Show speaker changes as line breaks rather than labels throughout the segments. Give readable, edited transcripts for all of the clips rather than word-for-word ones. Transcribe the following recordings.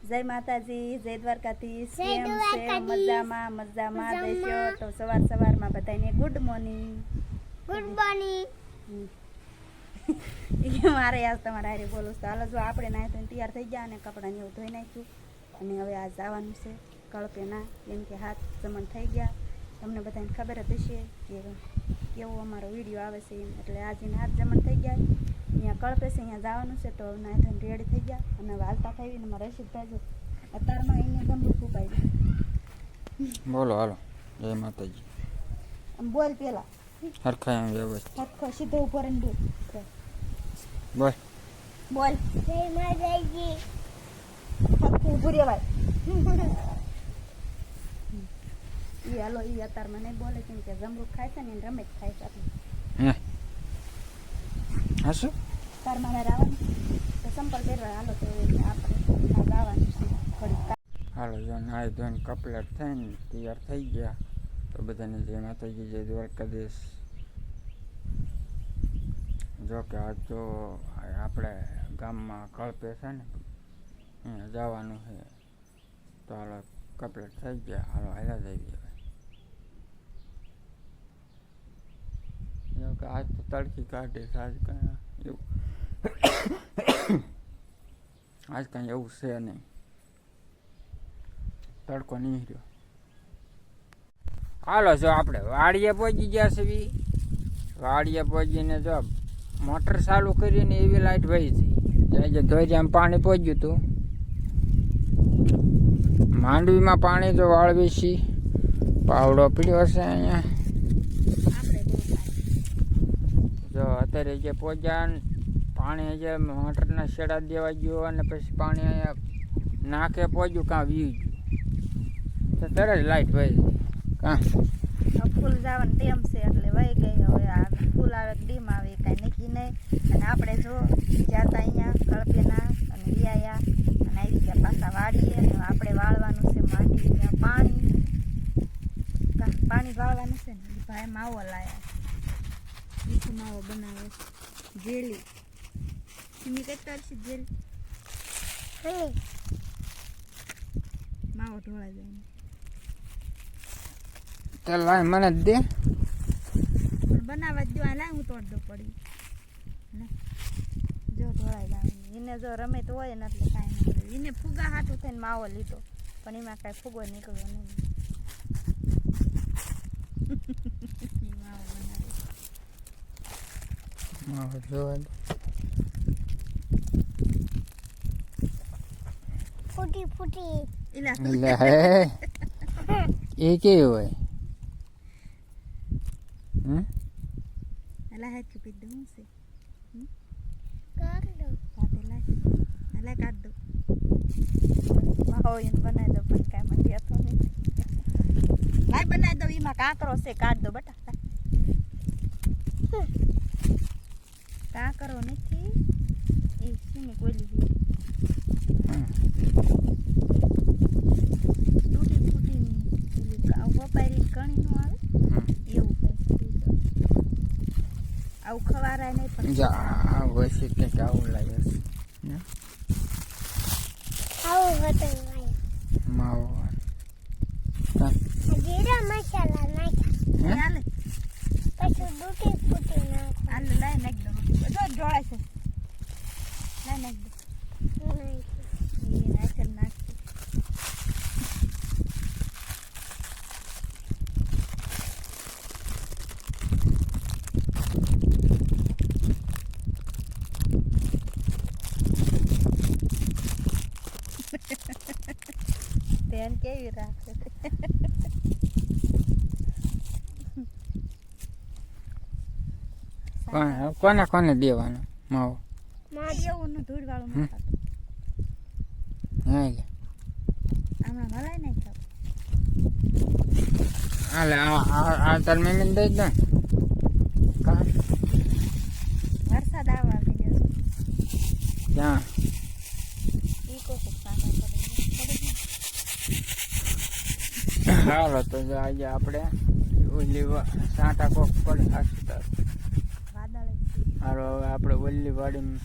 જય માતાજી, જય દ્વારકાધીશ. કેમ છે? મજામાં મજામાં દેશો. તો સવારમાં બધાને ગુડ મોર્નિંગ.
Good morning.
મારે આજ તમારે હારે બોલું તો હાલો જો આપણે નાહી ધોઈને તૈયાર થઈ ગયા અને કપડાં એવું ધોઈ નાખ્યું અને હવે આ જવાનું છે કળપે ના, કેમ કે હાથ જમણ થઈ ગયા. તમને બધાને ખબર જ હશે કે કેવો અમારો વિડીયો આવે છે એમ, એટલે આજે હાથ જમણ થઈ ગયા. અહીંયા કળપે છે, અહીંયા જવાનું છે તો નાહી ધોઈને રેડી થઈ ગયા અને હવે હાલતા થઈ ને મારા રશીદભાઈ જો અત્યારમાં એને ગમલું ફૂપાઈ ગયું.
બોલો હાલો. જય માતાજી.
આમ બોલ પેલા
હરખા એમ વ્યવસ્થિત
હરખો સીધો ઉપર ને બોલ
બોલ
બોલ
જય માતાજી.
હરખું ઊભું રહેવાય. ઈ હાલો ઈ અત્યારમાં નહીં બોલે કેમ કે જમરૂખ ખાય છે ને એને રમેશ ખાય છે એટલે
હે હાશું
તાર મારે આવવાનું તો સંપર્ક કરવા હાલો તો આપણે આવવાનું છે થોડીક.
હાલો જો નાહી ધોઈને કપલેટ થઈને તૈયાર થઈ ગયા તો બધાને જય માતાજી, જય દ્વારકાધીશ. જો કે આજ તો આપણે ગામમાં કળપે છે ને અહીંયા જવાનું છે તો હાલો કપલેટ થઈ ગયા. હાલો હાલ્યા જઈએ હવે. જો કે આજ તો તડકી કાઢે છે, આજ કાંઈ એવું આજ કાંઈ એવું છે નહીં, તડકો નહીં રહ્યો. હાલો જો આપણે વાડીએ પહોંચી ગયા છે. વાડીએ પહોંચીને જો મોટર ચાલુ કરીને એવી લાઈટ વહી હતી જે ધોરિયામાં પાણી પહોંચ્યું હતું. માંડવીમાં પાણી તો વાળવી છી, પાવડો પીડ્યો છે અહીંયા. જો અત્યારે જે પહોંચ્યા પાણી જે મોટરના શેડા દેવા ગયો અને પછી પાણી અહીંયા નાકે પહોંચ્યું કાં વી ગયું તો તરત લાઈટ વહી ગઈ. કાં
ફૂલ જવાનું ટેમ છે એટલે વહી ગઈ. હવે આ ફૂલ આવે ડીમ આવે કાંઈ નક્કી નહીં. અને આપણે જો જાતા અહીંયા કળપેના અને વ્યાયા અને આવી ગયા પાછા વાળીએ. આપણે વાળવાનું છે માંડી પાણી વાળવાનું છે ને ભાઈ માવો લાયા છે, માવો બનાવે છે જેલી. તમે કેટલા છે જેલી માવો ઢોળાઈ જાય
તો લાય મને જ દે.
બનાવવા જ દો. લાય હું તોડ દઉં પડી ને જો ઢોળાઈ જાય. એને જો રમે તો હોય ને એટલે કાંઈ નહીં. એને ફુગા હાથું થઈને માવો લીધો પણ એમાં કાંઈ ફુગો નીકળ્યો નહીં. માવો બનાવે
માવો જોવા દે.
ફૂટી ફૂટી.
એટલે હે એ કેવી હોય?
અલા હેઠું પી દઉં છે
કાઢ દો.
સાથે લાય કાઢ દો. માવો એને બનાવી દો પણ કાંઈ મને હતો નહીં. લાય બનાવી દો. એમાં કાંકરો છે કાઢ દો બટા. કાંકરો નથી એ શીની કોયલી છે. તૂટી ફૂટીની વપારીની કણી નું આવે એવું કંઈક. આવું ખવારાય નહીં પણ
જા વસી કંઈક આવું લાગે છે
આવું હતું ભાઈ.
માવો.
જીરા મસાલા નાખ્યા
હાલે
પછી તૂટી ફૂટી નાખ્યા.
હાલે લાય નાખી દો. બધો ઢોળાય છે. લાય નાખી દો. એ નાખી નાખી. ધ્યાન કેવી રાખે
કોને કોને દેવાનો માવો?
એવું નું ધૂળ વાળું ન ખાતું.
હા લે
આમાં ભલાય નહીં ખાતું.
હાલે આ તાર મમ્મીને દઈ દો. કાં
વરસાદ આવવા માંડ્યો છે.
ક્યાં
ઈ કોક પાછા પડે.
હાલો તો આજે આપણે ઓલી સાંટા કોક પડે હાસતા.
વાદળ
હાલો હવે આપણે ઓલી વાડીમાં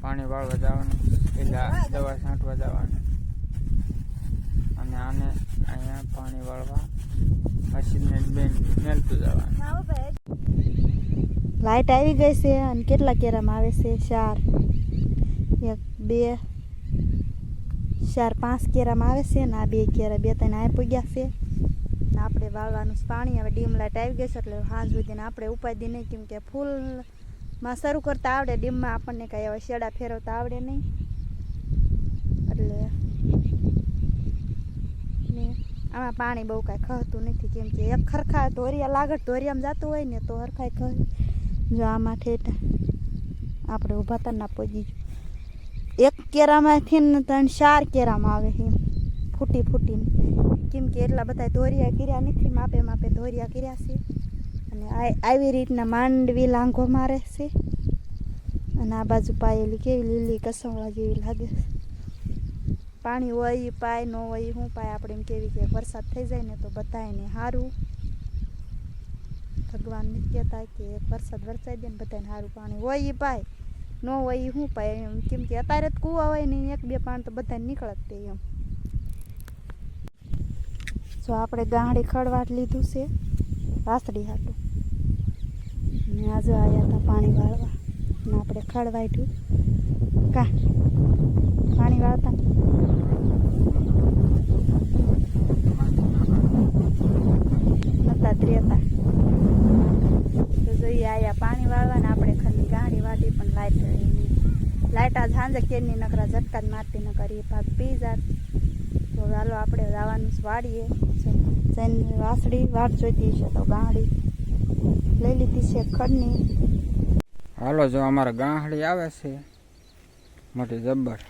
પાણી વાળવા જવાનું, એટલે દવા છાંટવા જવાનું. આને અહીંયા પાણી વાળવા મશીનને બેન મેલતું જવાનું.
લાઇટ આવી ગઈ છે અને કેટલા કેરામાં આવે છે? 4 1 2 4 5 કેરામાં આવે છે ને આ 2 કેરા 2 3 આ પૂગ્યા છે ને આપણે વાળવાનું છે પાણી. હવે ડીમ લાઇટ આવી ગઈ છે એટલે સાંજ સુધીને આપણે ઉપાડી નહીં, કેમ કે ફૂલમાં શરૂ કરતા આવડે, ડીમમાં આપણને કાંઈ હવે શેડા ફેરવતા આવડે નહીં. એટલે ને આમાં પાણી બહુ કાંઈ ખહતું નથી, કેમ કે એક ખરખા ધોરિયા લાગત ધોરિયામાં જતું હોય ને તો હરખાઈ ખહે. જો આમાં ઠેઠ આપણે ઊભા તા ના પહોંચી એક કેરામાંથી ને 3 4 કેરામાં આવે છે ફૂટી ફૂટીને, કેમ કે એટલા બધા ધોરિયા કર્યા નથી, માપે માપે ધોરિયા કર્યા છે. અને આવી રીતના માંડવી લાંઘો મારે છે. અને આ બાજુ પાયેલી કેવી લીલી કસવળા જેવી લાગે છે. પાણી હોય એ પાય, ન હોય શું પાય, આપણે એમ કેવી કે વરસાદ થઈ જાય ને તો બધાને સારું. ભગવાન નથી કહેતા કે એક વરસાદ વરસાઈ દે ને બધાને સારું. પાણી હોય એ પાય, ન હોય એ શું પાય એમ, કેમ કે અત્યારે જ કૂવા હોય ને 1 2 પાણી તો બધાને નીકળત તે એમ. જો આપણે ગાંહડી ખડવાટ લીધું છે વાસળી હાટું, ને આજે આવ્યા હતા પાણી વાળવા ને આપણે ખડવાટ્યું કા પાણી વાળતા નતા જ રહેતા. તો જોઈએ આયા પાણી વાળવા ને આપણે ખાલી ગાંહડી વાટી પણ લાઇટ આજ સાંજે કેરની નકરા ઝટકા જ મારતી ન કરીએ પાક પી જાત. તો ચાલો આપણે જવાનું વાડીએ જઈને વાસળી વાટ જોઈતી છે તો ગાંહડી લઈ લીધી છે ખડની.
હાલો જો અમારે ગાંહડી આવે છે મોટી જબ્બર.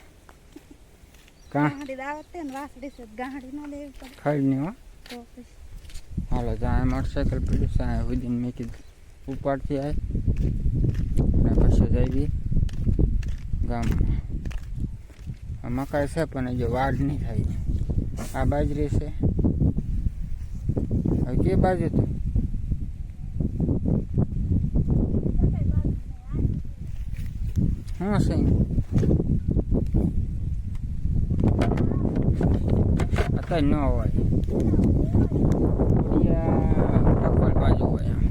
ગાંહડી દાવત ને વાસળી છે ગાંહડી ન લેવી પડે
ખડની હો.
તો પછી
હાલો જ્યાં મોટરસાઇકલ પીડ્યું છે ત્યાં સુધી મેં કીધું ઉપાડતી આવી ને પછી જઈ ગામમાં. આ મકાઈ છે પણ જો વાડ નહીં થાય. આ બાજરી છે. હવે કે બાજુ તો શું છે અત્યારે ન હોય, ટકોર બાજુ હોય આમ.